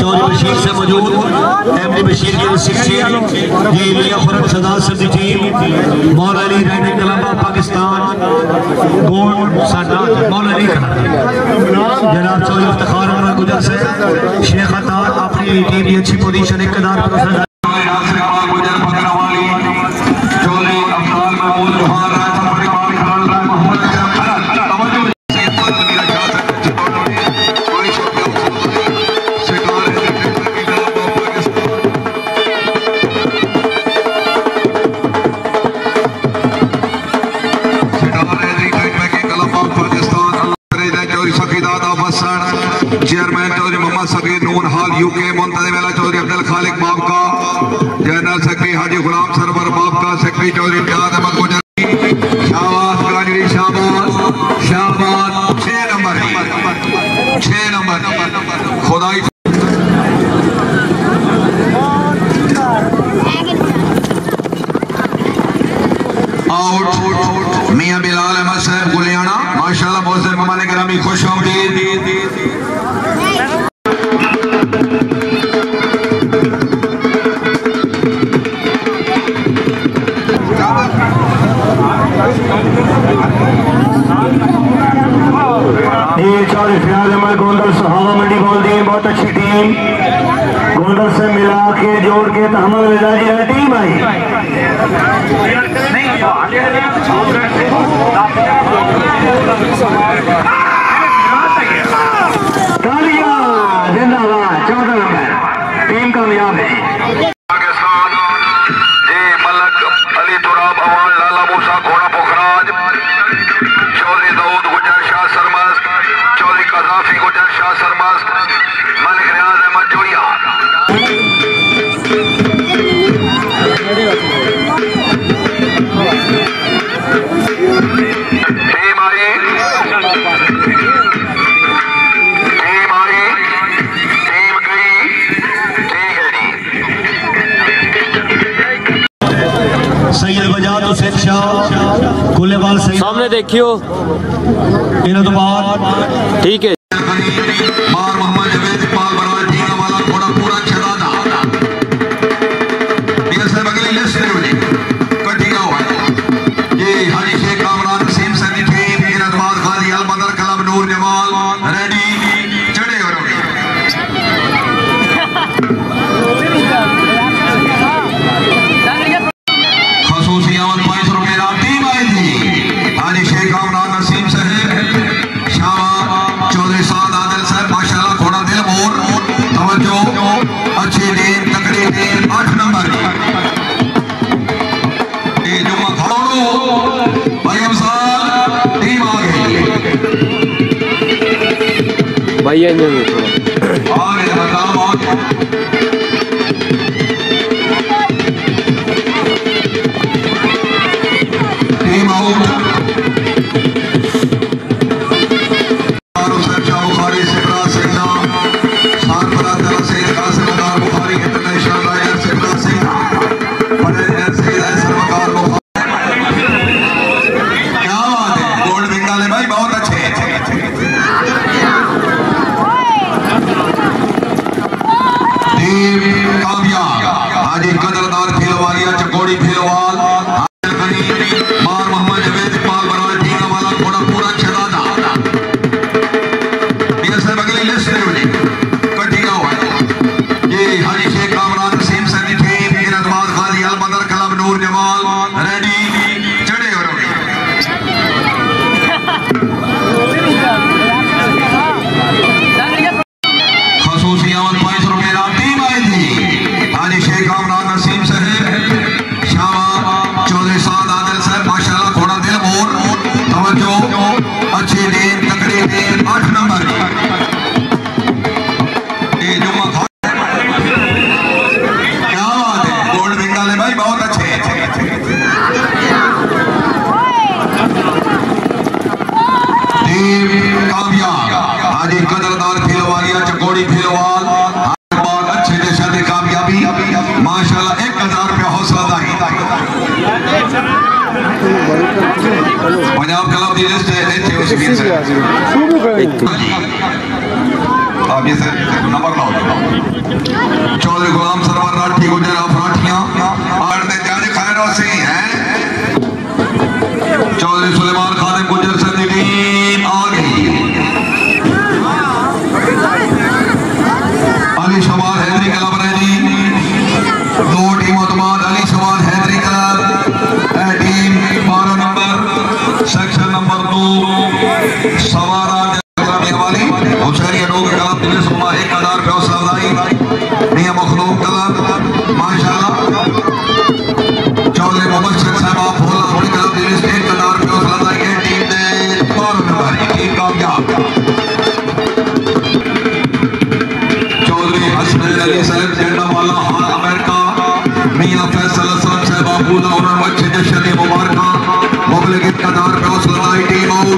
चौधरी बशीर से मौजूद एमडी बशीर की शिक्षक ये लिया फरक सदा सदी टीम मौला Ali riding club Pakistan gold साडा मौला अली जनाब चौधरी इफ्तिखार अहमद गुजर से शेख अतार अपनी टीम की अच्छी पोजीशन इकदार चेयरमैन चौधरी मोहम्मद सगीर नून हाल यूके मुंतज़िम मेला चौधरी अब्दुल खालिक बाबका जनरल सेक्रेटरी हाजी गुलाम सरवर बाबका सेक्रेटरी चौधरी इम्तियाज अहमद गुजरी शाहबाज ग्राजुएट शाहबाज शाहबाज 6 नंबर खुदाई आउट मियां बिलाल अहमद साहब गुलियाना माशाल्लाह मोहसिन ममालिक ग्रामी खुश आमदीद गोंदल सहावा मंडी बोल दी बहुत अच्छी टीम गोंदल से मिला के जोड़ के तहमल मिजाजी टीम आई जिंदाबाद 14 नंबर टीम कामयाब है सामने देखियो इन्हों तो बाद ठीक है भैया टीम आउट पंजाब क्लब की लिस्ट है आप ये नंबर लाओ। चौधरी गुलाम सरवर राठी गुजर अफराठियां आड़ते जाज खैर से हैं चौधरी सुलेमान खादिम गुजर से टीम आ गई अली शबाद हैदरी क्लब जी दो टीमों के बाद Ali Shabad Haidari club team 12 number section number 2 सवारा वाली हुसैनी लोग क्लब दिल्ली सुमा 1000 रुपये हौसला अफजाई मियां मखलूक क्लब माशाल्लाह चौधरी मुबश्शिर साहब भोला थोड़ी क्लब दिल्ली 1000 रुपये हौसला अफजाई है टीम ने 12 नंबर टीम कामयाब चौधरी हसन अली साहब झंडा वाला हाल अमेरिका मियां फैसल असलम साहब भोला उन्होंने अच्छे जश्न मुबारक मुबलिग 1000 रुपये हौसला अफजाई टीम आउट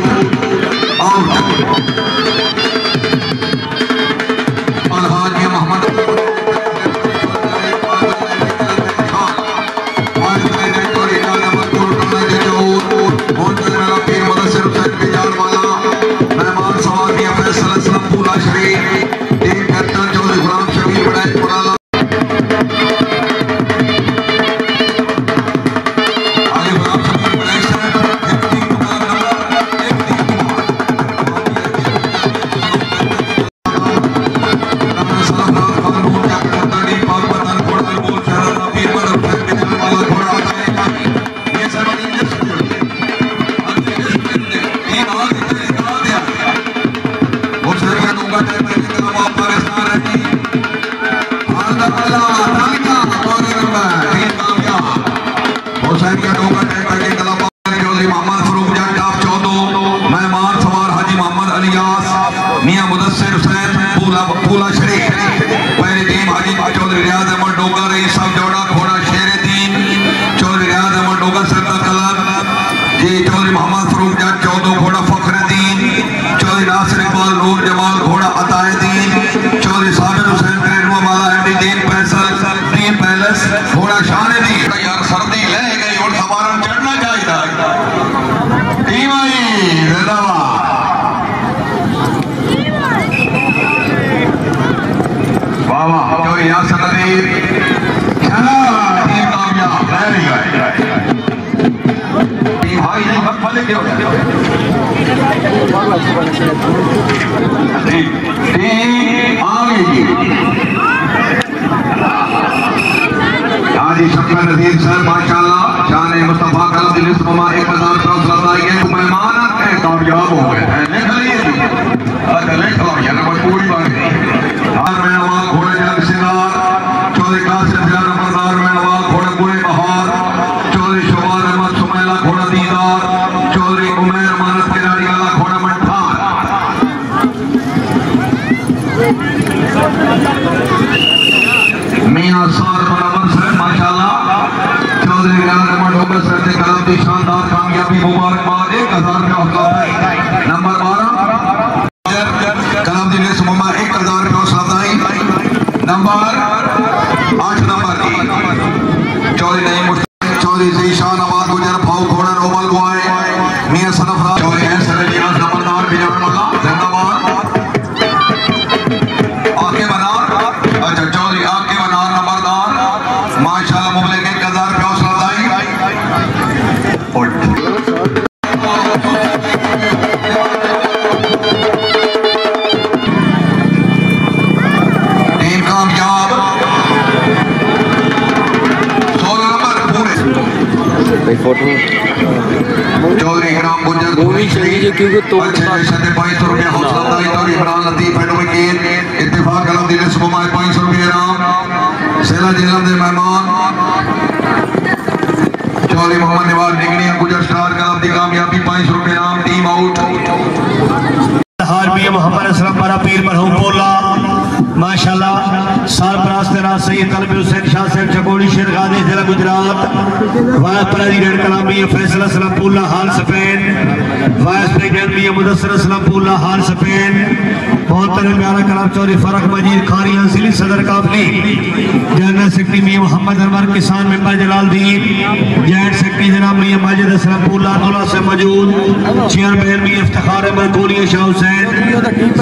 चौधरी ग्राम गुजर क्योंकि तो 500 रुपये हौसला अफजाई और इमरान लतीफ एंड वकील इत्तेफाक क्लब दिल्ली सुबह 500 रुपये इनाम सेला जिला के मेहमान चौधरी मोहम्मद नवाज निगनी गुजर स्टार क्लब की कामयाबी 500 रुपये इनाम टीम आउट मोहम्मद असलम बड़ा पीर मरहूम बोला माशाल्लाह सरपराज तेरा सैयद तलबी हुसैन शाह साहब चकोड़ी शेरगादी जिला गुजरात वाइस प्रेसिडेंट कलामी फैसल असलम पुल्ला हाल स्पेन वाइस प्रेसिडेंट मियां मुदस्सिर असलम पुल्ला हाल स्पेन मोहतरम प्यारा कलाम चौधरी फरक मजीद खारिया जिली सदर काफली जनरल सेक्रेटरी मियां मोहम्मद अनवर किसान मेंबर जलालदीन जॉइंट सेक्रेटरी जनाब मियां माजिद असलम पुल्ला दुला से मौजूद चेयरमैन मियां इफ्तिखार अहमद कोलिया शाह हुसैन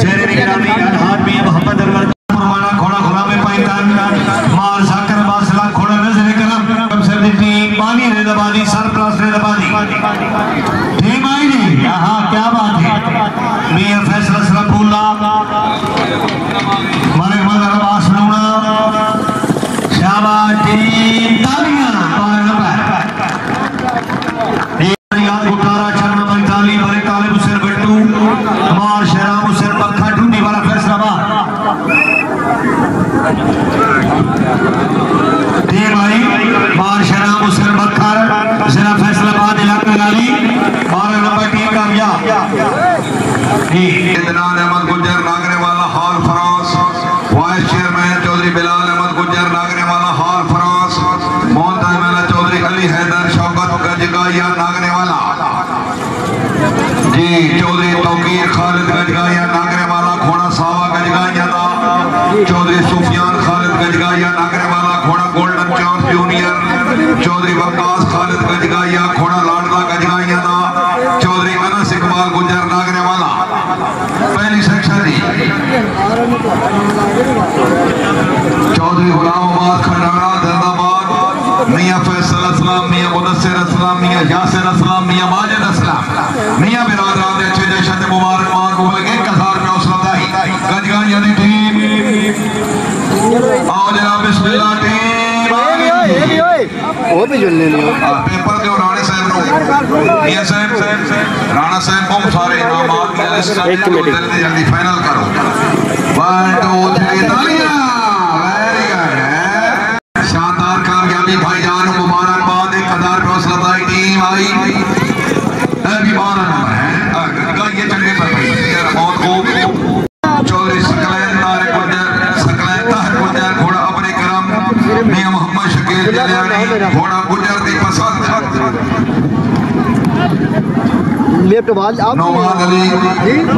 शेर निगरानी अलहाज मियां मोहम्मद अनवर घोड़ा मालिक मदर अब्बास नूना शाबाश टीम तालियां बार नंबर याद गुटारा चरण मंताली बड़े तालिब हुसैन बट्टू मार शराब हुसैन पक्का ढूंढी वाला फैसलाबाद टीम आई मार शराब हुसैन बक्का जिला फैसलाबाद इलाका गाली 12 नंबर टीम कामयाब इतनान अहमद गुज्जर नागरे वाला हाल France vice chairman Chaudhry Bilal Ahmad Gujjar Nagrewala हाल फ्रांस मोहम्मद मेला चौधरी अली हैदर शौकत गजगाया नागरे वाला जी चौधरी तौकीर खालिद गजगाया नागरे वाला घोड़ा सावा गजगाया दा चौधरी सुफियान खालिद गजगाया नागरे वाला घोड़ा golden chance junior Chaudhry Waqas Khalid Gajgaya घोड़ा लाडला गजगाया दा चौधरी अनस इकबाल गुज्जर नागरे वाला पहली सेक्शन दी चौधरी गुलामाबाद खंडाना दर्दाबाद मियां फैसल असलाम मियां मुदस्सिर असलाम मियां यासिर असलाम मियां माजिद असलाम मियां बिरादरान दे अच्छे जश्न दे मुबारकबाद बोल के 1000 रुपया हौसला दी गजगाइयां दी टीम आओ जनाब बिस्मिल्लाह टीम वो भी जुलने नहीं पेपर दो राणा साहब नो मियां साहब राणा साहब को सारे इनामात की लिस्ट जल्दी फाइनल करो 1 2 3 तालियां वेरी गुड शानदार कामयाबी भाईजान मुबारकबाद 1000 रुपया हौसला दी टीम आई अभी 12 नंबर है ये चंगे पर यार बहुत खूब चौधरी सकलैन तारिक गुज्जर सकलैन ताहिर गुज्जर घोड़ा अपने करम मियां मोहम्मद शकील जलियानी घोड़ा गुज्जर दी पसंद लेफ्ट बाल आप नौमान अली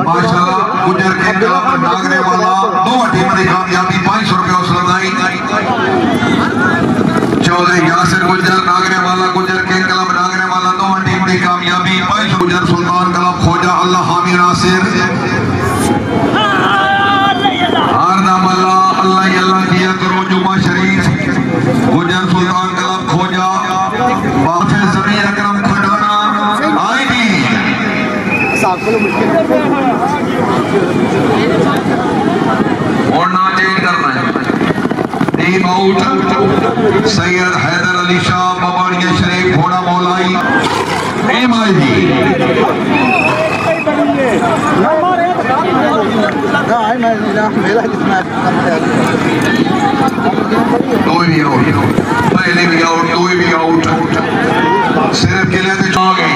माशाल्लाह गुज्जर के कलम नागरे वाला दो टीम की कामयाबी 500 रुपया हौसला दी चौधरी यासिर गुज्जर नागरे वाला गुज्जर के कलम नागरे वाला दो टीम की कामयाबी 500 गुज्जर सुल्तान कलम खोजा अल्लाह हामी नासिर आरना मल्ला अल्लाह अल्लाह किया करो जुमा शरीफ गुज्जर सुल्तान कलम खोजा बाफे जमीन अकरम खंडाना आईडी और ना चेंज करना है टीम आउट सैयद हैदर अली शाह बबाड़िया शरीफ घोड़ा मौलाई टीम आईडी दो भी आउट पहले भी आउट दो भी आउट सिर्फ किले से आ गई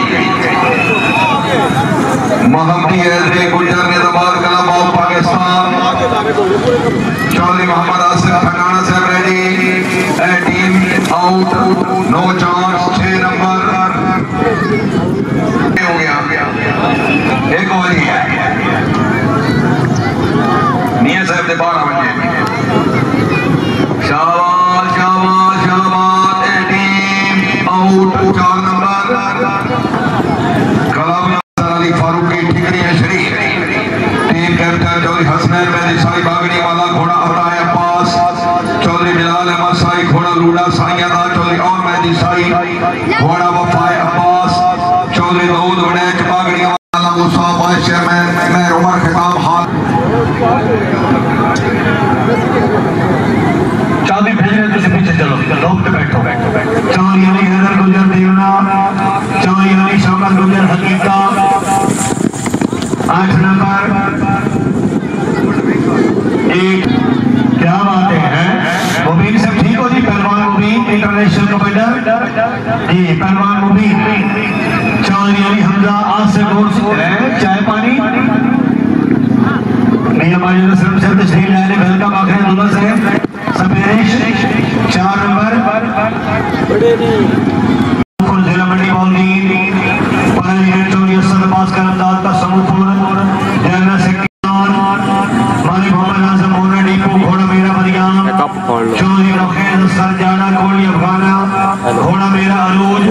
महमदी ऐसे गुज्जर ने दबार कलम ऑफ पाकिस्तान चौधरी मोहम्मद आसिफ खंडाना साहब ready team out no chance 6 number हो गया एक ओवर ही है मियां साहब ने 12 बजे शाबाश शाबाश शाबाश टीम आउट 4 नंबर कलाम अली फारूक की ठिकरी है शरीफ टीम कैप्टन चौधरी हसनैन मेहदी साई बागड़ी वाला घोड़ा अपना है अब्बास चौधरी बिलाल अहमद साई घोड़ा लूडा साइया दा चौधरी और मेहदी साई घोड़ा वफाए अब्बास चौधरी दाऊद वड़ैच बागड़ी वाला मुसा वाइस चेयरमैन मैं उमर खिताब हाल चाबी भेजने तुझे पीछे चलो लोग पे बैठो चौधरी अली हैदर गुज्जर देवना चौधरी अली शौकत गुज्जर हकीका 8 नंबर एक क्या बातें हैं मुबीन सब ठीक हो जी पहलवान मुबीन इंटरनेशनल कमांडर जी पहलवान मुबीन चौधरी अली हमजा आज से कोर्स चाय पानी मियां माजिद असलम से तशरीफ लाने वेलकम आखिर दुआ से सबेश 4 नंबर जिला मंडी मौलवीन पार्लियामेंट चौधरी असद अब्बास का अमदाद का समूहपुर जनरल सेक्रेटरी मालिक मोहम्मद आजम मोना डीपो घोड़ा मेरा मरियाम चौधरी रखेल सरजाना कोली अफगाना घोड़ा मेरा अरूज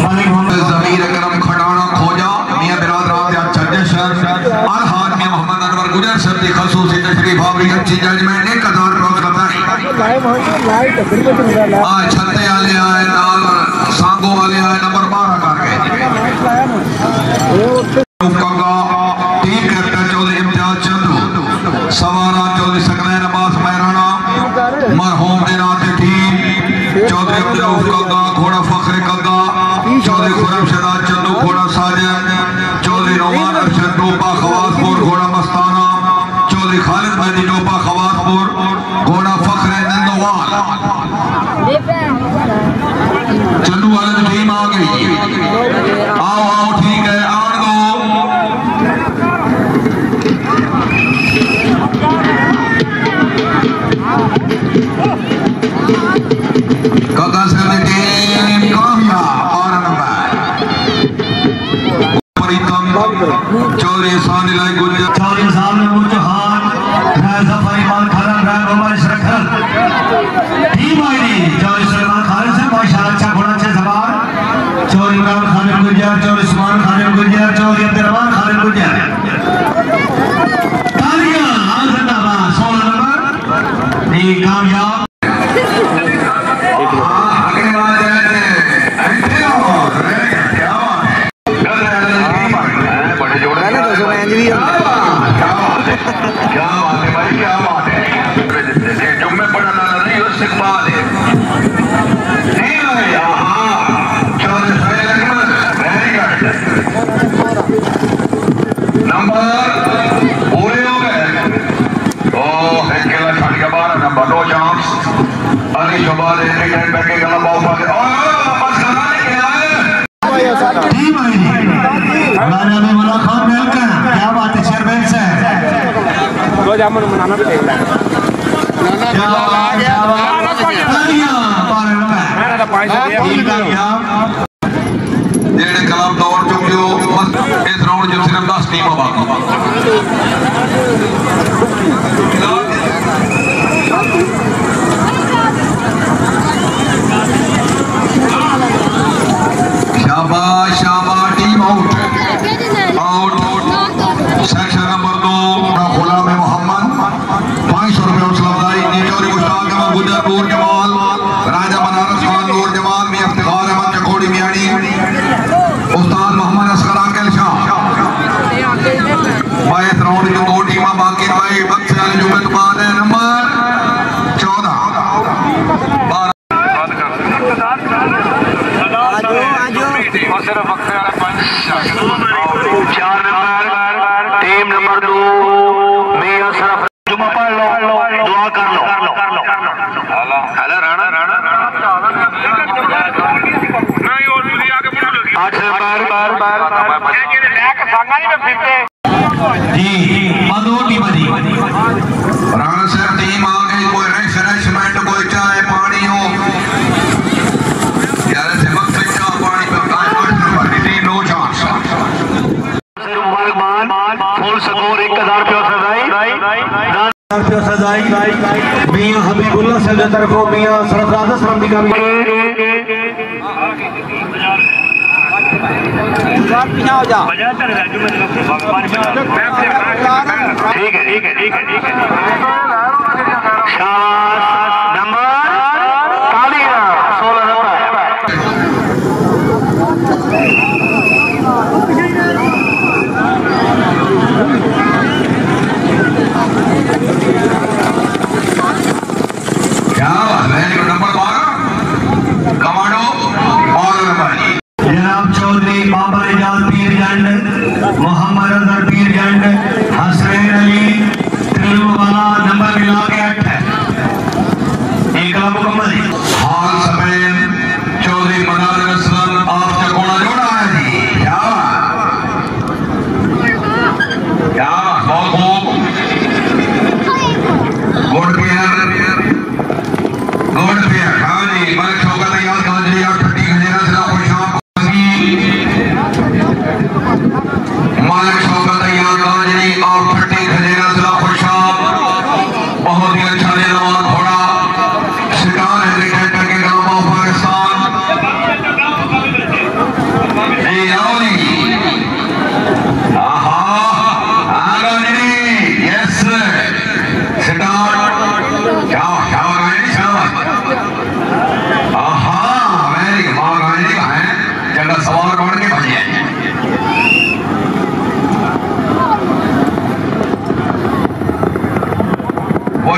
मालिक मोहम्मद जमीर अकरम खंडाना खोजा मियां बिरादरान दे अच्छा जश्न और हाथ में मोहम्मद अनवर गुजर साहब की खसूसी तशरीफ भावी अच्छी जजमेंट 1000 रुपया आज छत्ते वाले आए नाल सांगो वाले आए नंबर 12 करके टीम कैप्टन चौधरी इम्तियाज चंदू सवारा चौधरी सकलैन अब्बास महराना मरहूम दे नाते टीम चौधरी अब्दुल रऊफ कग्गा घोड़ा फखरे कग्गा चौधरी खुरम शहजाद चंदू घोड़ा साजन चौधरी नौमान अरशद टोपा खवासपुर घोड़ा मस्ताना चौधरी खालिद मेहदी टोपा खवासपुर घोड़ा फखरे नंदोवाल। चंदू वाले की टीम आ गई। आओ आओ ठीक है आड़ दो। कदा से टीम कामयाब और नंबर प्रीतम चौधरी सानी लाई गुजर चौधरी साहब ने मुजहान राजा फरीमान खान राय उमर शरखल टीम आईडी चौधरी सलमान खान से माशाल्लाह अच्छा घोड़ा अच्छे सवार चौधरी इमरान खान गुजर चौधरी उस्मान खान गुजर चौधरी अब्दुर्रहमान खान गुजर तालियां जिंदाबाद 16 नंबर ये कामयाब। क्या बात है भाई क्या बात है जुम्मे पढ़ना नहीं हो सिखवा दे नंबर पूरे हो गए। ओह एक खेला छाड़ के 12 number no chance Ali Shabad return back के गला बाउ पाके वापस खिलाने के आए टीम आईडी हमारा में मुलाकात वेलकम क्या बात है चेयरमैन से जामुन बनाना भी चाहिए जेड़े कलाम दौड़ चुके हो इस राउंड जो सिर्फ 10 टीम बाकी शाबाश शाबाश टीम आउट सेक्शन नंबर 2 गुलाम मोहम्मद 500 रुपये हौसला अफजाई नीचौरी मुश्ताक अहमद गुजर नूर जमाल राजा बनारस खान नूर जमाल मियां इफ्तिखार अहमद चकोड़ी मियानी उस्ताद मोहम्मद असगर अंकल शाह। भाई इस राउंड जो 2 टीम बाकी भाई वक्त से आने जुम्मे तो बाद है नंबर 14 टीम नंबर 2 मियां सरफ जुम्मा पढ़ लो दुआ कर लो हेलो राणा जी दो टीम राणा साहब टीम आ गई कोई रिफ्रेशमेंट कोई चाय पानी हो यार से वक्त का पानी पे team no chance full score 1000 रुपये सजाई मियां हबीबुल्लाह से तरफ मियां सरफराज असलम दी कमी ठीक है शाबाश नंबर 16 क्या नंबर 12 कमांडो और जनाब चौधरी बाबर एजाज पीर जंड मोहम्मद अजहर पीर जंड हसनैन अली वाला नंबर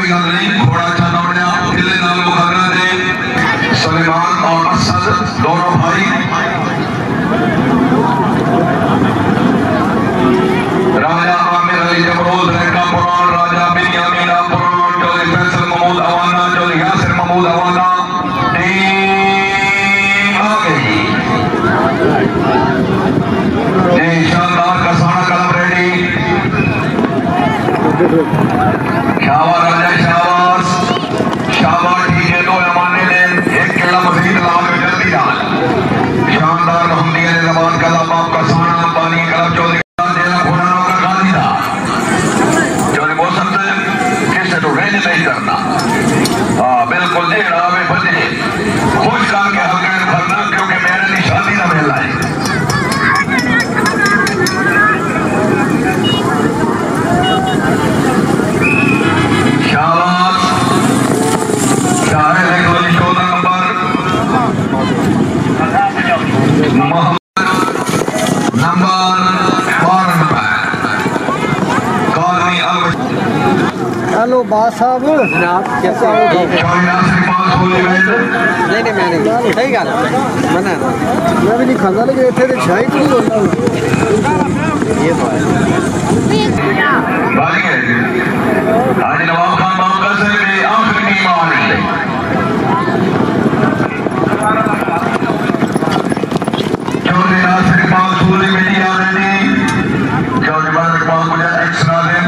कोई गल नहीं, थोड़ा अच्छा दौड़िया किले नाल मुकाबला ने सुलेमान और असद दोनों भाई राजा आमिर अली जमरूद रैका पुरान, राजा बिन्यामीन पुरान, चौधरी फैसल महमूद अवाना, चौधरी यासिर महमूद अवाना टीम आ गई। ये शानदार कसाना कलम रेडी। शाबाश राजा शाबाश शाबाश, ठीक है। दो अमाने ने एक किला मजीद लाभ में जल्दी डाल। शानदार मोहम्मदिया ने जबान का लाभ कसाना पानी कलम चौधरी नहीं करना। हाँ बिल्कुल जी, रावे बजे खुश करके हल्के भरना, क्योंकि मेरे निशानी का मेला है। शाबाश शाहे देखो जी, 14 नंबर मोहम्मद नंबर 12 कॉर्नी अल। हेलो बास साहब जनाब, कैसे हो? नहीं मैं नहीं, सही गल मना मैं भी नहीं खाता, लेकिन इतने तो शाही नहीं होता। ये तो है आज नवाब खान बाबा से आखिरी टीम आ रही है। चौधरी नासिर इकबाल सूरी मिली आ रही, चौधरी नासिर इकबाल मुझे एक्स्ट्रा दे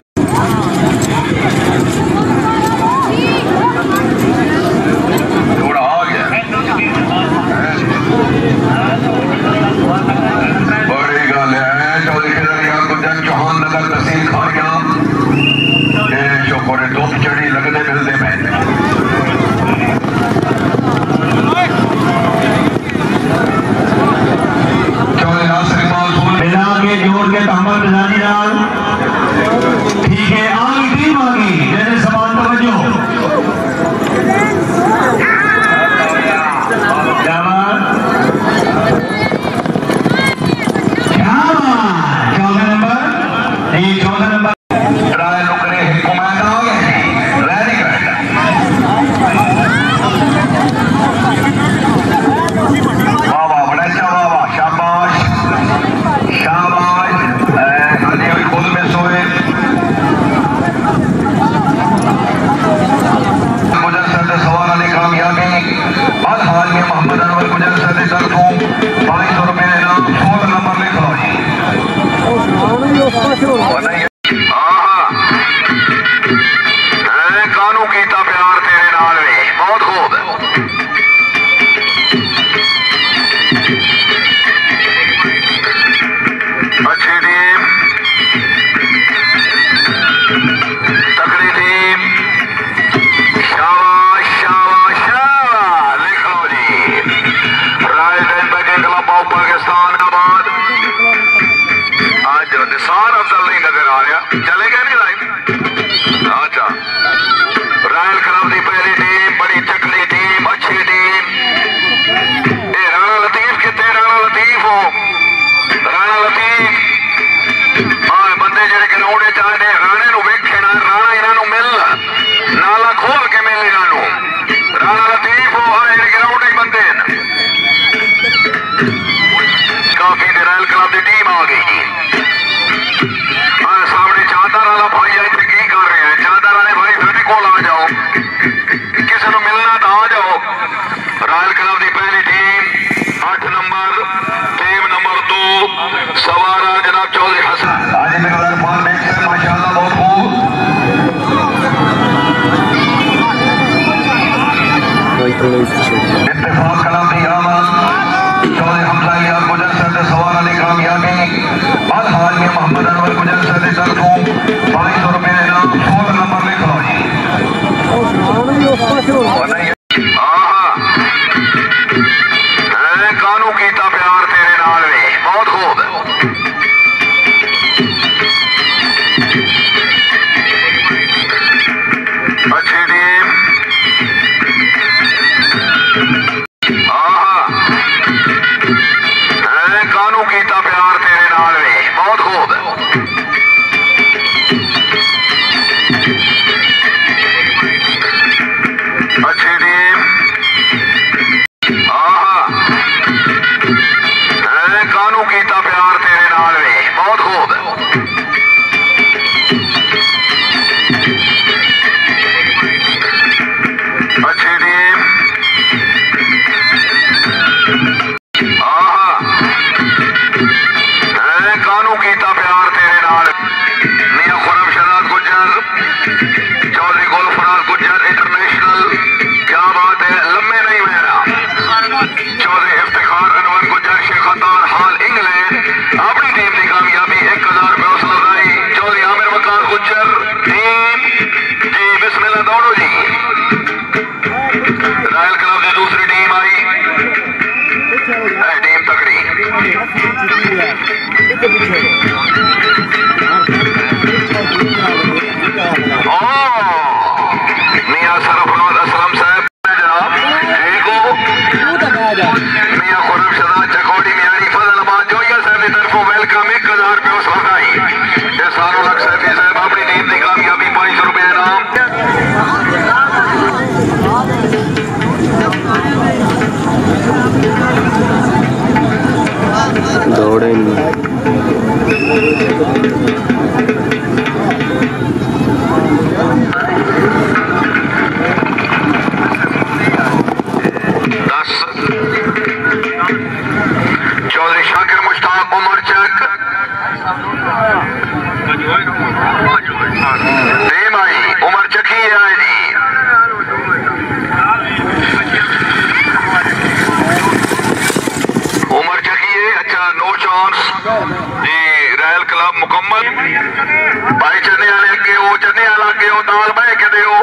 दियो दाल बह के दियो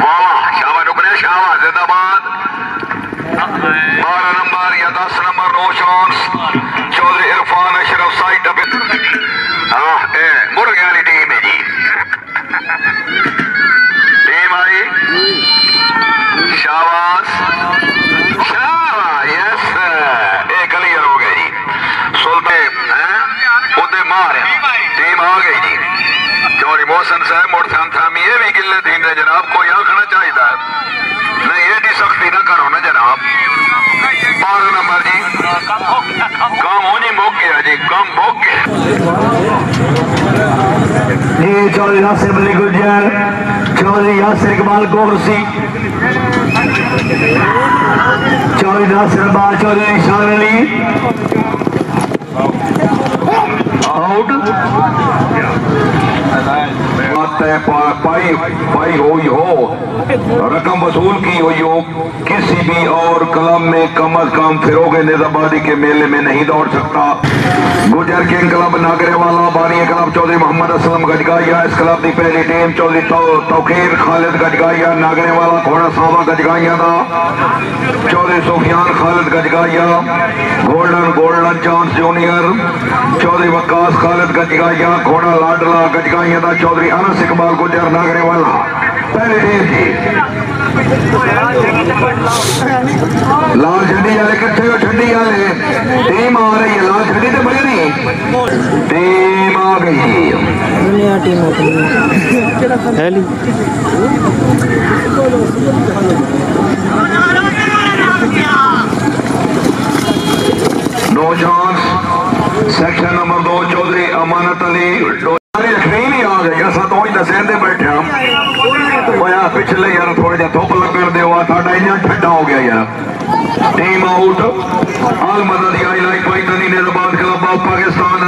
वाह शाबाश रुकने शाबाश जिंदाबाद 12 नंबर या 10 नंबर रोशन चौधरी इरफान अशरफ साइड मुर्गे वाली टीम है जी टीम आई शाबाश शाबाश यस एक क्लियर हो गई जी सुल्ते उदे मार टीम आ गई जी चौधरी मोहसन साहब मोड़थान थामी ये भी गिले थी ने जनाब कोई आखना चाहिए नहीं एडी सख्ती ना करो ना जनाब 12 नंबर जी काम होनी मुक गया जी काम मुक गया ये चौधरी नासिर अली गुजर चौधरी यासिर इकबाल गोरसी चौधरी नासिर अब्बास चौधरी निशान अली आउट पाई हुई हो रकम वसूल की हुई हो किसी भी और क्लब में कम अज कम फिरोग निजाबादी के मेले में नहीं दौड़ सकता। गुजर किंग क्लब नागरेवाला बानी क्लब चौधरी मोहम्मद असलम गजगाइया इस क्लब की पहली टीम चौधरी तौकीर खालिद गजगाइया नागरेवाला घोड़ा सावा गजगाइया का Chaudhry Sufiyan Khalid Gajgaiya golden chance junior Chaudhry Waqas Khalid Gajgaiya घोड़ा लाडला गजगाइया का चौधरी अनस इकबाल गुजर नागरेवाला पहली टीम थी। लाल झंडी वाले कट्ठे हो झंडी वाले टीम आ रही है लाल झंडी तो बड़ी नहीं टीम आ गई no chance section number 2 Chaudhry Amanat Ali यकीन ही आ गई असा तो दसेंदे बैठे पिछले यार थोड़ा जा धुप लगन दे इन्ना ठंडा हो गया यार टीम आउट आल मदद I like Pakistani Nizamabad club of Pakistan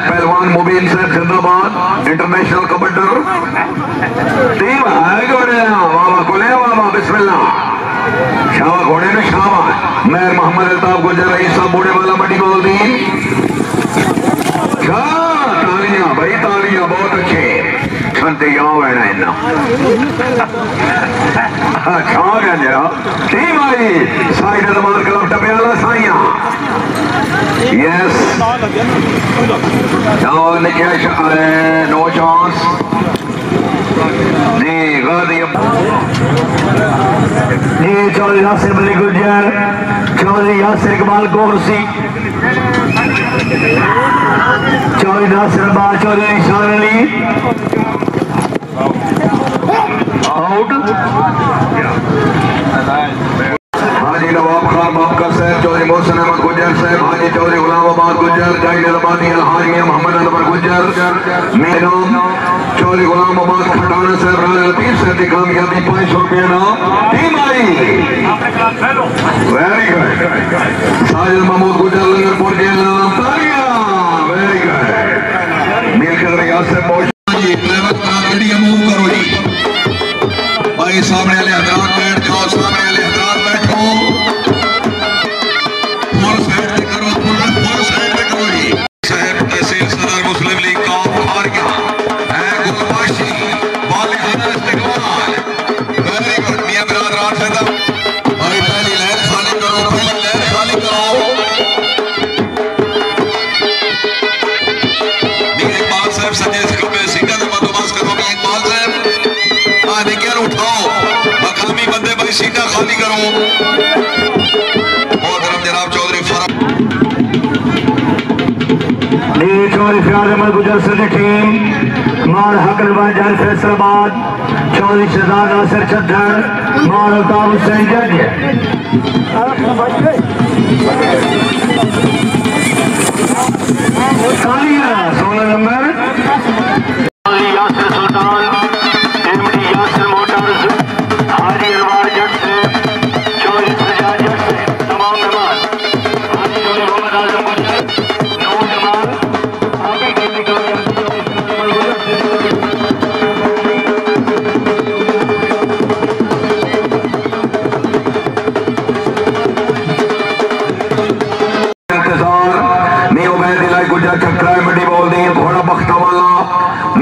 पहलवान मुबीन साहब जिंदाबाद इंटरनेशनल कबड्डर टीम बाबा कोले बाबा बिस्मिल्लाह शाबा घोड़े में शाबा मेहर मोहम्मद अल्ताफ गुजर ईसा बूढ़े वाला मटी बोलदीन तालियां भाई तालियां बहुत अच्छे छंते यहाँ बैठा इन्ना छा गया जरा टीम आई साइड दमार क्लब टपयाला साइया yes no chance ji Ghazi ji Chaudhry Nasir Ali Gujjar Chaudhry Yasir Iqbal गोरसी चौधरी नासिर अब्बास चौधरी निशान अली आउट हाजी नवाब खान बाबका साहब चौधरी मोहसन अहमद गुजर साहब हाजी चौधरी गुलामाबाद गुजर जाहिद अलबानी अलहाज मियां मोहम्मद अनवर गुजर मेराम चौधरी गुलामाबाद खटाना साहब राजा लतीफ साहब की कामयाबी 500 रुपये ना टीम आई very good Sajid Mahmood Gujjar Langarpur jail very good मिलकर रियासत मूव करो जी भाई सामने वाले हजरात बैठ जाओ सामने वाले हजरात बैठो फुल साइड पे करो फुल साइड पे करो जी साहब तहसील सदर मुस्लिम लीग का हारिया है गुलबाशी वाले अनस इकबाल वेरी गुड मियां बिरादरान साहब भाई पहली लाइन खाली करो पहली लाइन खाली करो मियां इकबाल साहब सजे से कब सीधा बंदोबस्त करो मियां इकबाल साहब निकल उठाओ मकामी बंदे भाई सीटा खाली करो मोहतरम जनाब चौधरी चौधरी फियाज अहमद गुजर सर की टीम मार हक जान फैसलाबाद चौधरी शहजाद नासिर चद्दर मार अल्ताफ हुसैन जज 16 नंबर गुजर चक्राए मंडी बोल दी घोड़ा बख्ता वाला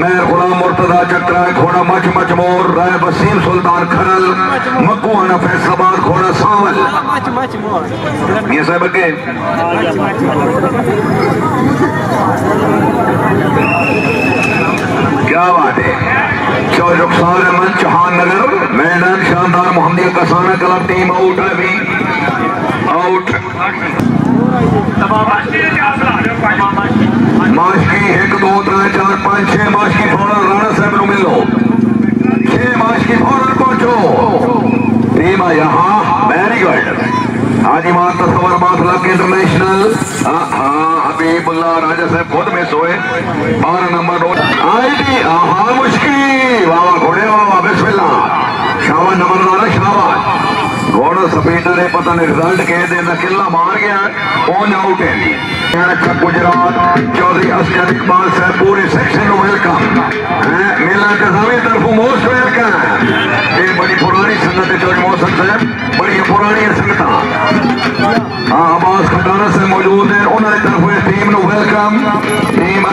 मैं गुलाम मुर्तदा चक्राए घोड़ा मच मच मोर राय वसीम सुल्तान खरल मकुआना फैसलाबाद घोड़ा सावल ये सब के क्या बात है। रुखसार अहमद चौहान नगर मैदान शानदार Mohammadia Kasana club team out है भी आउट माशकी 1 2 3 4 5 6 माशकी फौरन राणा साहब को मिलो 6 माशकी फौरन पहुंचो टीम यहाँ वेरी गुड हाजी मान तस्वर बात इंटरनेशनल हबीबुल्ला राजा साहब खुद में सोए 12 नंबर आईडी मुश्किल वाह घोड़े वाह बिस्मिल्लाह शाबाश नंबर शाबाश घोड़ा सपेटर है पता नहीं रिजल्ट कह देना किला मार गया ऑन आउट है अच्छा गुजरात चौधरी असगर इकबाल साहब पूरे सेक्शन को वेलकम मेला कसावी तरफ मोस्ट वेलकम ये बड़ी पुरानी संगत है चौधरी मोहसन साहब बड़ी पुरानी संगत आवाज खटाना से मौजूद है उन्होंने तरफ team no welcome team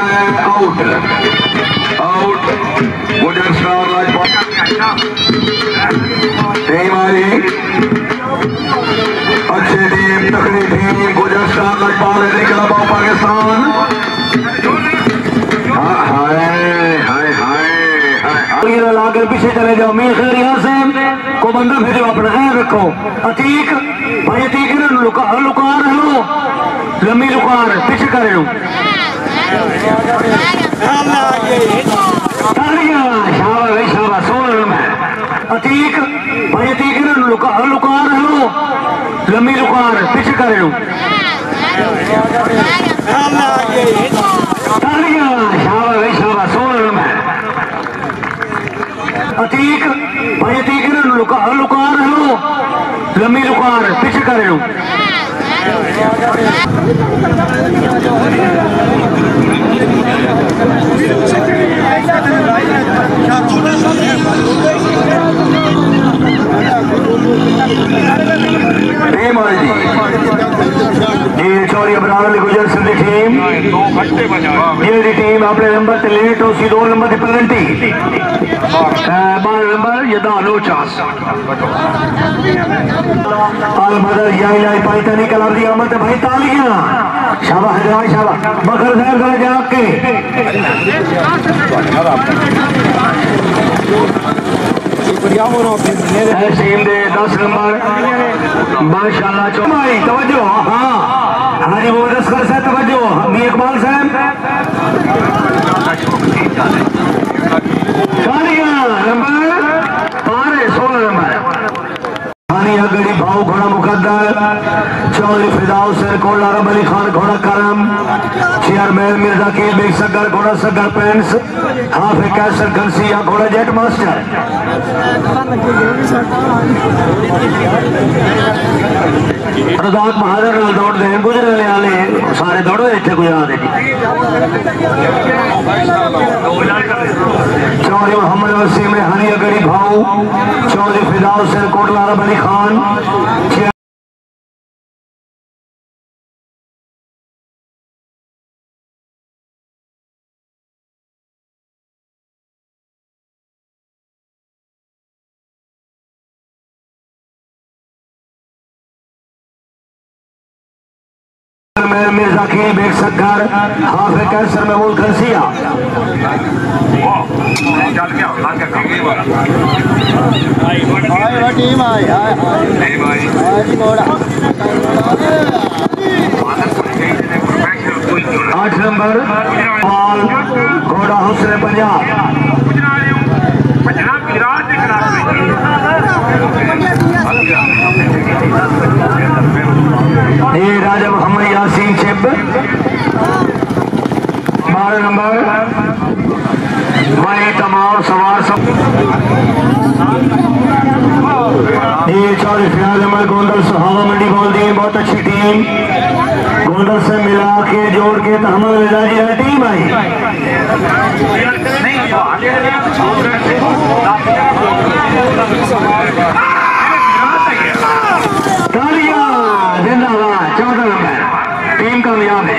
out out Gujjar star Rajpal team आई अच्छी टीम तकड़ी टीम गुजर स्टार राजपाल निकला पाकिस्तान लाकर पीछे चले जाओ मीर खैर यहाँ से को बंदा भेजो अपना है रखो अतीक भाई अतीक लुकार लो लम्बी लुकार पीछे कर लो शाबाश अतीक भाई अतीक लुकार लो लम्बी लुकार पीछे कर लो शाबाश अतीक भाई अतीक लुकार लो लम्बी लुकार पीछे कर लो चौरी अबरार गुजर सिंधी टीम ये टीम अपने नंबर से लेट हो सी 2 नंबर की पेनल्टी 12 नंबर ये दालो चांस आल मदर याई पाइतानी कलर दी अमल भाई तालियां शाबाश शाबाश बकर साहब जरा जाके टीम दे 10 नंबर माशाल्लाह चौमाई तवज्जो हाँ हाजी मोहम्मद असगर साहब तवज्जो मी इकबाल साहब नंबर 16 नंबर गड़ी भाव घोड़ा मुकद्दर चौली फिदाउ सर कोला रब अली खान घोड़ा करम चेयरमैन मिर्जा के बेग सगर घोड़ा सगर पेंस हाफे कैसर गंसिया घोड़ा जेट मास्टर रजाक महाजर नाल दौड़ दे गुजरने वाले सारे दौड़ो इतने कोई आ चौधरी मोहम्मद वसीम रेहानी गड़ी भाव चौधरी फिदाउ सर कोटला रब अली खान मिर्जा की बेग सगर हाफे कैसर में बोल खरसिया टीम आई 8 नंबर घोड़ा हुस्न पंजाब ये राजा मोहम्मद यासीन चिब 12 नंबर वही तमाम सवार सब ये चौधरी फियाज अहमद गोंदल सुहावा मंडी बोल दी बहुत अच्छी टीम गोंदल से मिला के जोड़ के तहमद मिजाजी है टीम आई तालियां जिंदाबाद 14 नंबर टीम कामयाब है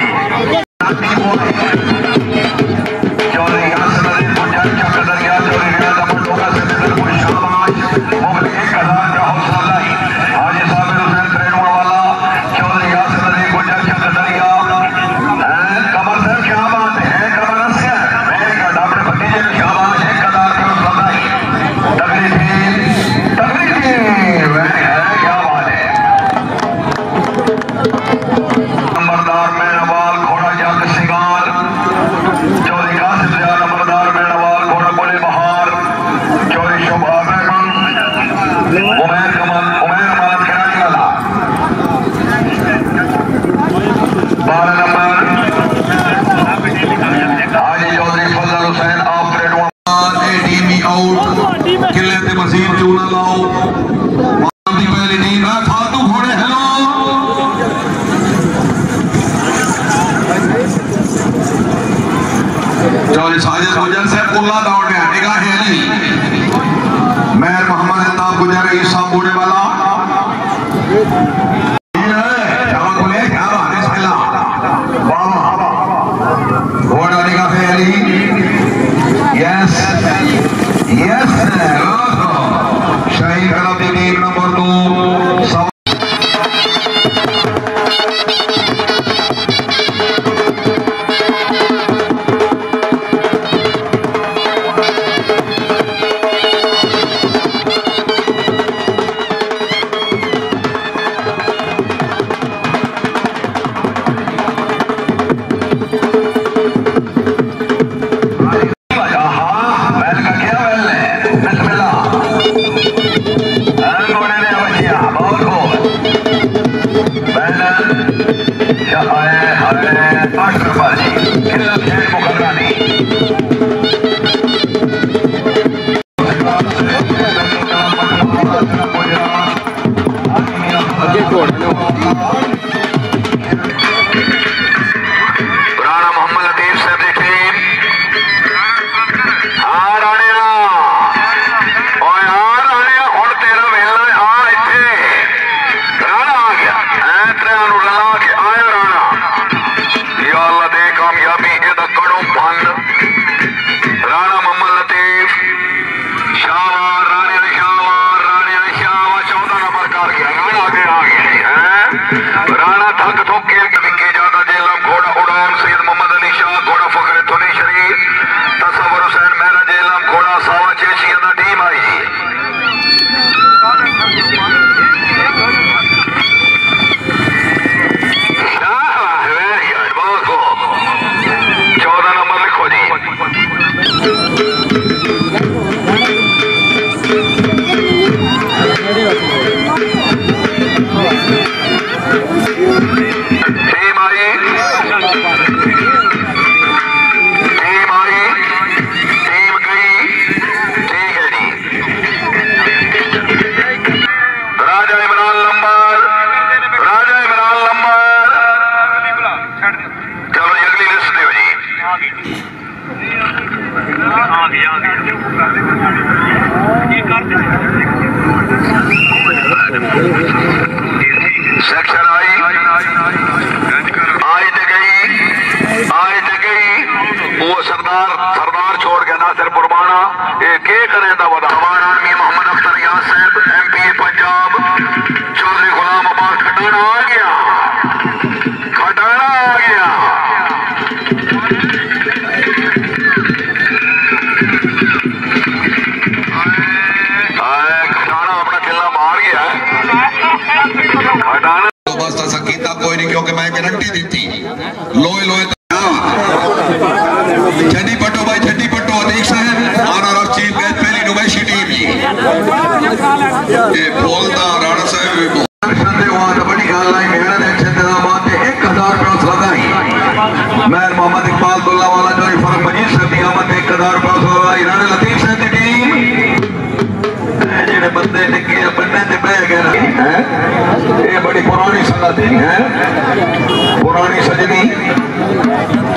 पुरानी सजनी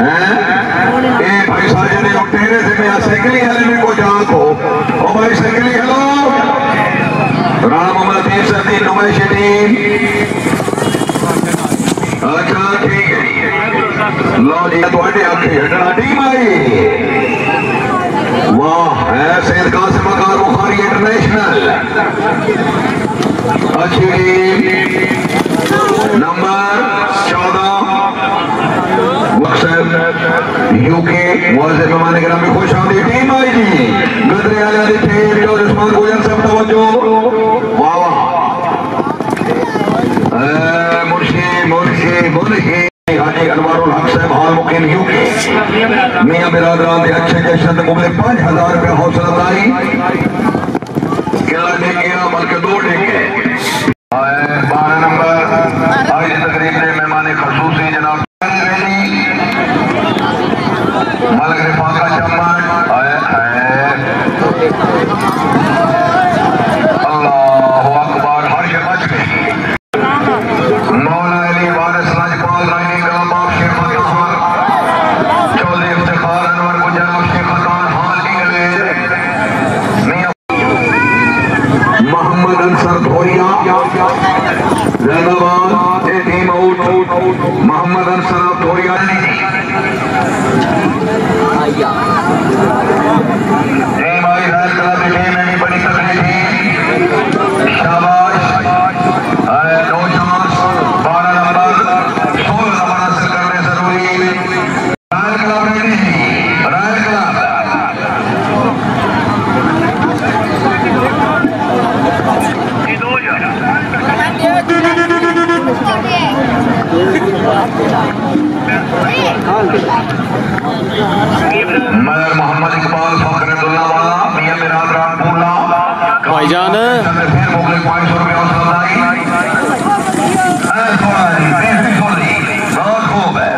है भाई साहब लो जी थोड़े आखे हटना टीम आई वाह है सैयद कासिम अकार बुखारी इंटरनेशनल अच्छी टीम नंबर 14 यूके मुआज़िज़ मेहमान किराम में खुश आमदीद टीम आई जी गदरे आजादी टीम और उस्मान गोयल साहब तवज्जो वाह वाह मुर्शी हाजी अनवारुल हक साहब हाल मुकीम यूके मियां बिरादरान दे अच्छे जश्न मुबले 5000 रुपया हौसला अफजाई केला लेके बल्कि 2 लेके 12 नंबर आज तकरीब के मेहमान खसूसी जनाब मलक रिफाका चम्मन अल्लाहु अकबर हर के बच गई मौला अली वारिस लाजपाल रानी कलाम बाप शेख फताह चौधरी इफ्तिखार अनवर गुजर शेख खान हाल England Mohammad Ansar Dhoria Zainabad A team out Mohammad Ansar Dhoria team आई है क्लब टीम में बड़ी तगड़ी टीम शाबाश नो चांस 12 नंबर 16 नंबर हासिल करने जरूरी रॉयल क्लब नहीं रॉयल क्लब मगर मोहम्मद इकबाल फखरुद्दौला वाला मियां बिरादरान पूला भाईजान फिर मुगल 500 रुपया बहुत खूब है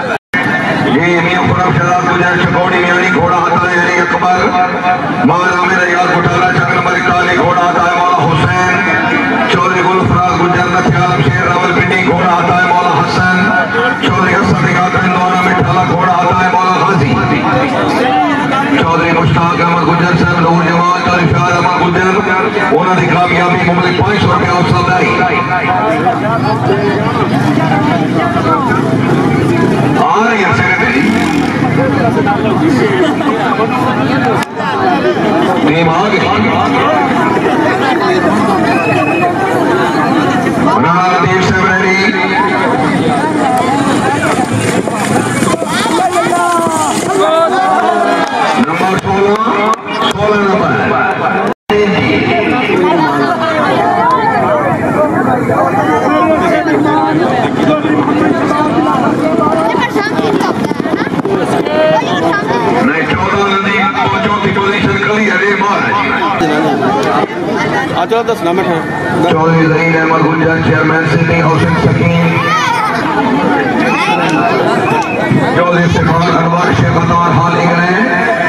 ये मियां खुरम शहजाद गुजर शकोड़ी मियानी घोड़ा आता है अली अकबर मौला मेरा याद घोटाला चक्र मलिक काली घोड़ा आता है मौला हुसैन चौधरी गुलफराज गुजर नथियाल शेर रावलपिंडी घोड़ा आता है मौला हसन चौधरी हसन निगाह में ठाला घोड़ा आता है मौला गाजी चौधरी मुश्ताक अहमद गुजर साहब नूर जमाल चौधरी फयाज अहमद गुजर उन्होंने कामयाबी मुमलिक 500 रुपया हौसलादाई आ रही है सेक्रेटरी टीम आ गई राणा साहब रेडी नंबर 16 नंबर नहीं 14 नहीं चौथी पोजीशन क्लियर है चलो 10 नंबर है Chaudhary Zaheer Ahmed Gujjar chairman city housing scheme Chaudhary Iftikhar Anwar Sheikh Anwar हाल इंग्लैंड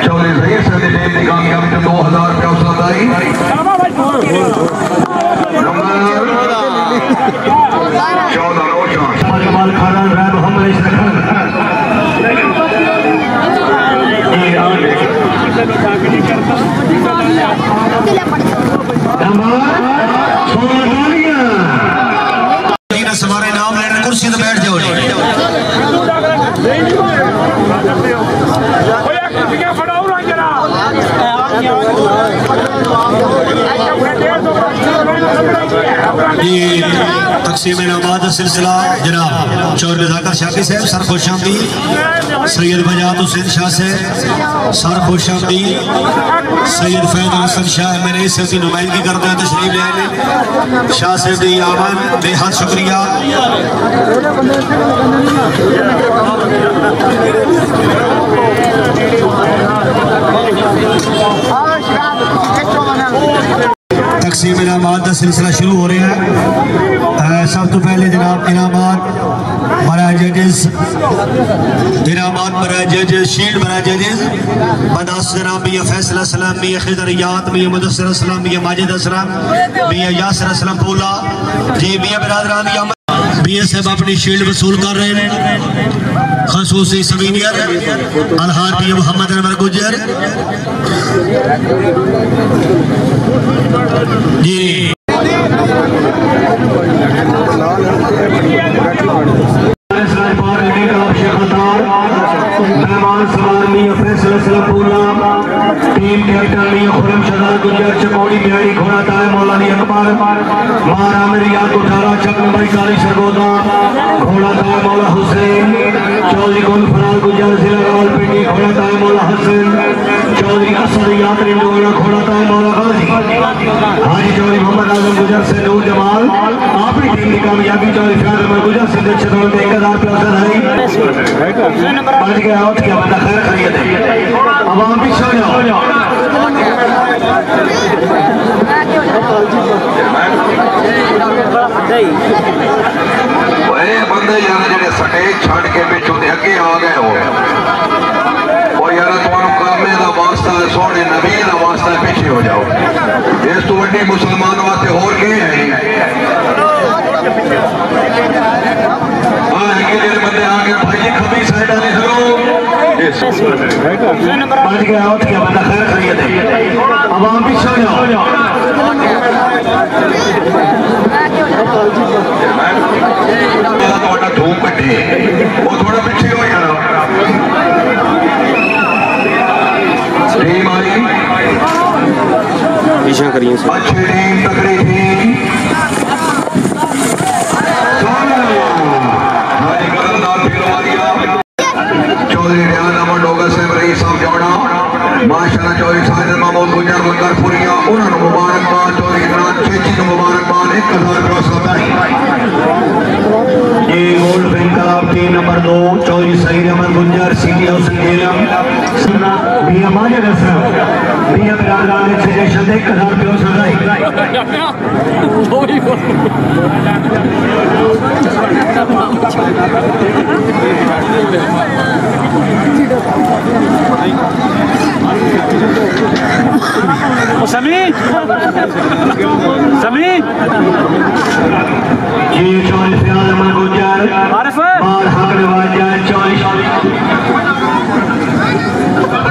चौधरी जहीर से टीम की कामयाबी तो 2000 रुपया हौसलादाई नंबर 14 रोशन कमाल खान राय मोहम्मद इशरक हमारे नाम लेने कुर्सी पे बैठ जाओ तकसीम इनामात सिलसिला जनाब चौधरी रज़ाकार शाफी साहब सर खुशामदी सैयद बजात हुसैन शाह साहब सर खुशामदी सैयद फैज हसन शाह मेरे इस की नुमाइंदगी करते हैं तशरीफ ले आए शाह साहब दी आमद बेहद शुक्रिया तकसीम इनामात का सिलसिला शुरू हो रहा है सब तो पहले जनाब इनामात बराए जजेस इनामात बराए जजेस शील्ड बराए जजेस बदास जनाब मियां फैसल अस्सलाम मियां खिदरियात मियां मुदस्सिर अस्सलाम मियां माजिद अस्सलाम मियां यासिर अस्सलाम पोला जी मियां बिरादरान की मियां साहब अपनी शील्ड वसूल कर रहे हैं खसूसी समीनियर अलहार मियां मोहम्मद अनवर गुजर जी शेख फराज गुजर चमोड़ी बिहारी घोड़ा ताए मौलानी अकबर मारा मेरी याद उठारा चक नंबर 41 सरगोदा घोड़ा ताए मौला हुसैन चौधरी गुल फराज गुजर जिला रावलपिंडी घोड़ा ताए मौला हसन चौधरी असद यात्री घोड़ा ताए मौला गाजी हाजी चौधरी मोहम्मद आजम गुजर से नूर जमाल अपनी टीम की कामयाबी चौधरी फ्यार अहमद गुजर से दक्षिण में 1000 प्लस है बच गया आउट क्या बंदा खैर खरीद है अब आप पीछे हो जाओ बंदे यार जेडे स्टेज छड़ के पिछों अगे आ गए हो और यार तुहानू कामे दा वास्ता सोने नबी दा वास्ता पीछे हो जाओ इस तो वड्डी मुसलमान वास्ते होर के है बंदे आ गए भाई खबी साइड आने बच गया आउट क्या बंदा खैर खरीद है अब आप पीछे हो जाओ धूम कटे वो थोड़ा पीछे हो यार टीम आई पीछे करिए अच्छी टीम तगड़ी टीम चौधरी रियाज अहमद डोगर साहब रईस साहब जोड़ा माशाल्लाह चौधरी साहिद महमूद गुजर गुजरपुरिया उन्होंने मुबारकबाद चौधरी इमरान चेची को मुबारकबाद 1000 क्रॉस बताई ये gold bank club team number 2 Chaudhry Saeed Ahmed Gujjar city house गेलम भैया माजे रसम भैया बिरादरान ने सजेशन 1000 क्रॉस लगाई समी समी ये चौधरी फयाज अहमद गुंजर बाल हक नवाजा चौधरी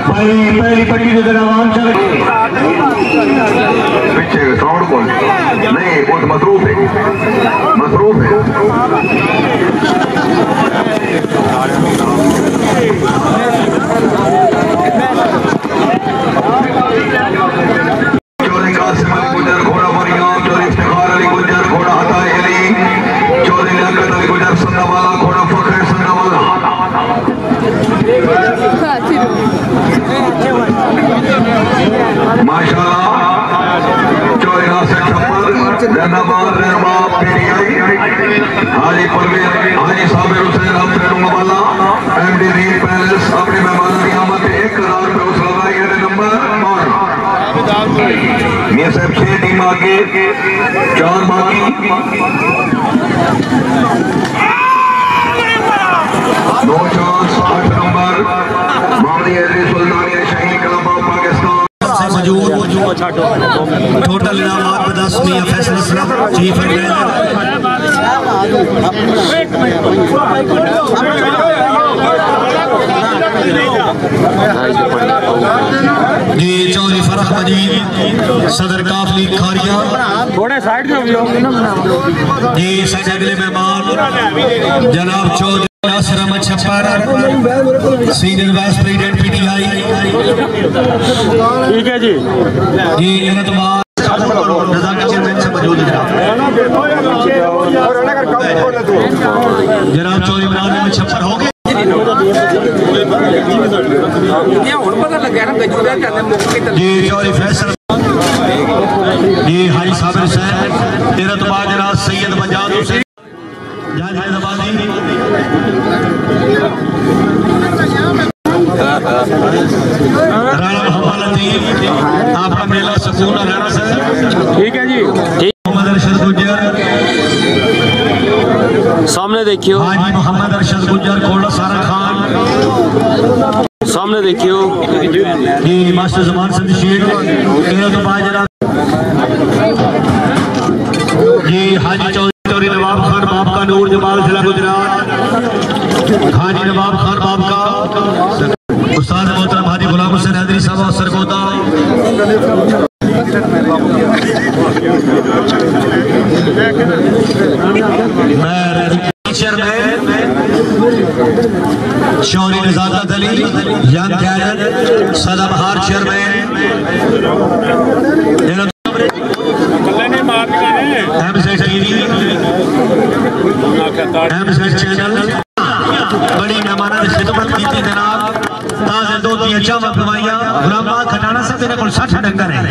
भाई पहली पट्टी के दरवान चल पीछे साउंड कौन नहीं बहुत मसरूफ है चौधरी कासिम अली गुजर घोड़ा मरियम चौधरी इफ्तिखार अली गुजर घोड़ा हताए अली चौधरी लियाकत अली गुजर सन्नावाला घोड़ा फखर सन्नावाला माशाल्लाह Chaudhary Nasir Chhappar Zainabad Rehma PTI Haji Parvez Haji Sabir Hussain Abdullah MD reel palace अपने मेहमान की आमद 1000 रुपये उस लगाए गए नंबर और ये सब 6 टीम आगे 4 बाकी दो चांस 8 नंबर मामली सुल्तानिया शहीद क्लब ऑफ पाकिस्तान टोटल इनामात में 10 मियां फैसल असलम चीफ जी चौधरी फरह मजीद सदर काफली खारिया थोड़े साइड में जी साइड अगले मेहमान जनाब चौधरी नासिर अहमद छप्पर सीनियर वाइस प्रेसिडेंट पीटीआई ठीक है जी इनतमाद जनाब चौधरी इमरान अहमद छप्पर हो गए जी चौधरी फैसल जी हाजी साबिर हुसैन इनतमाद जनाब सैयद मजाद हुसैन हैदराबादी राणा मोहम्मद लतीफ आपका मेला सुकून रहना सर ठीक है जी मोहम्मद अरशद गुजर सामने देखियो हाजी मोहम्मद अरशद गुजर घोड़ा सारा खान सामने देखियो जी मास्टर जमान सिंह शेख तेरह तो बाद जनाब जी हाजी चौधरी नवाब खान बाप का नूर जमाल जिला गुजरात हाजी नवाब खान बाप का उस्ताद मोहतरम हाजी गुलाम हुसैन हैदरी साहब सरगोदा मैं chairman Shauri Nazakat Ali, young cadre सदाबहार चेयरमैन चैनल बड़ी मेहमान की खिदमत की जनाब ताज़े दो दियां चावां पवाइयां गुलामाबाद खटाना साहब मेरे को 60 डंगर है।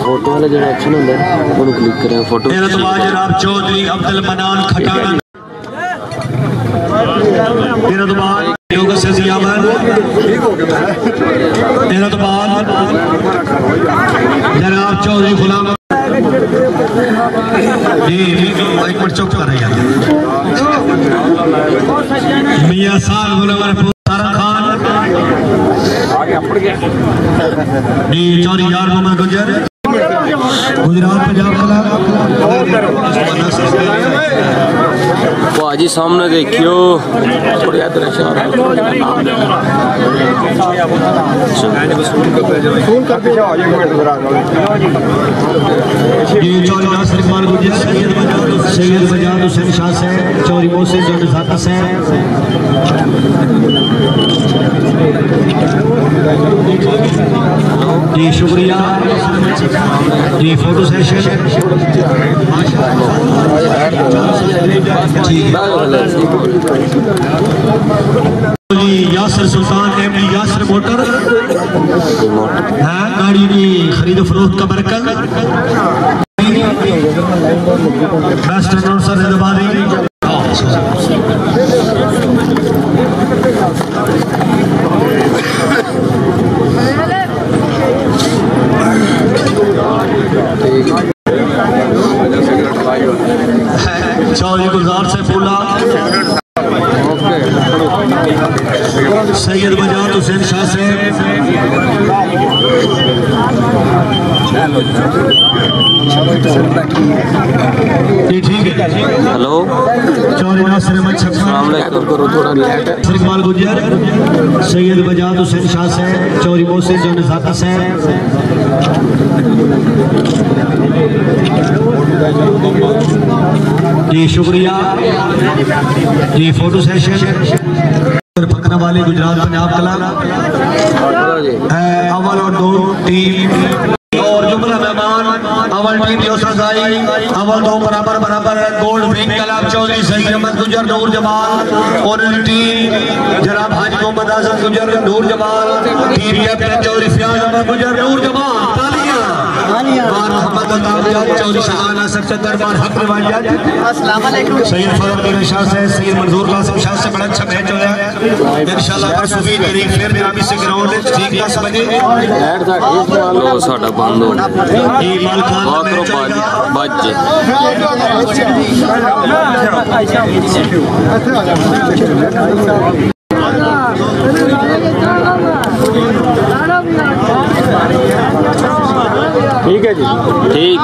फोटो वाले जो ऑप्शन होता है वो क्लिक करें फोटो। जनाब चौधरी अब्दुल मनान खटाना जनाब चौधरी गुलाम एक मिनट चुप कर मियां साल गुलाम खान चौधरी यार मोहम्मद गुजर गुजरात पंजाब भाजी सामने देखियो सैयद बजाज हुसैन शाह से चौधरी मोहसिन जाता से जी शुक्रिया जी फोटो सेशन जी यासर सुल्तान एमडी यासर मोटर है गाड़ी की खरीद फरोख्त का मरकज बेस्ट अनाउंसर हैदराबादी चौधरी गुलजार से फूला सैयद बजाज हुसैन शाह से ठीक है। हेलो चौधरी नासिर अहमद इकबाल गुजर सैयद बजाज हुसैन शाह से चौधरी मोहसिन जाता से जी शुक्रिया जी फोटो सेशन पकड़ने वाले गुजरात पंजाब कला अव्वल और दो टीम और जुमला मेहमान अव्वल टीम योसराई अव्वल दो बराबर बराबर gold wing club Chaudhry Saeed Ahmed Gujjar Noor Jamal और टीम जनाब हाजी मोहम्मद आजम गुजर नूर जमाल टीम कैप्टन चौधरी फयाज अहमद गुजर नूर जमाल चौधरी शाहाना सबसे दरबार हक सैयद फजल शाह से सैयद मंजूर कासिम शाह से बड़ा अच्छा मैच हो रहा है इंशाल्लाह सुबह करीब फिर मेरा से ग्राउंड ठीक 10 बजे लो साडा बंद हो ये माल खान बाज ठीक है जी ठीक।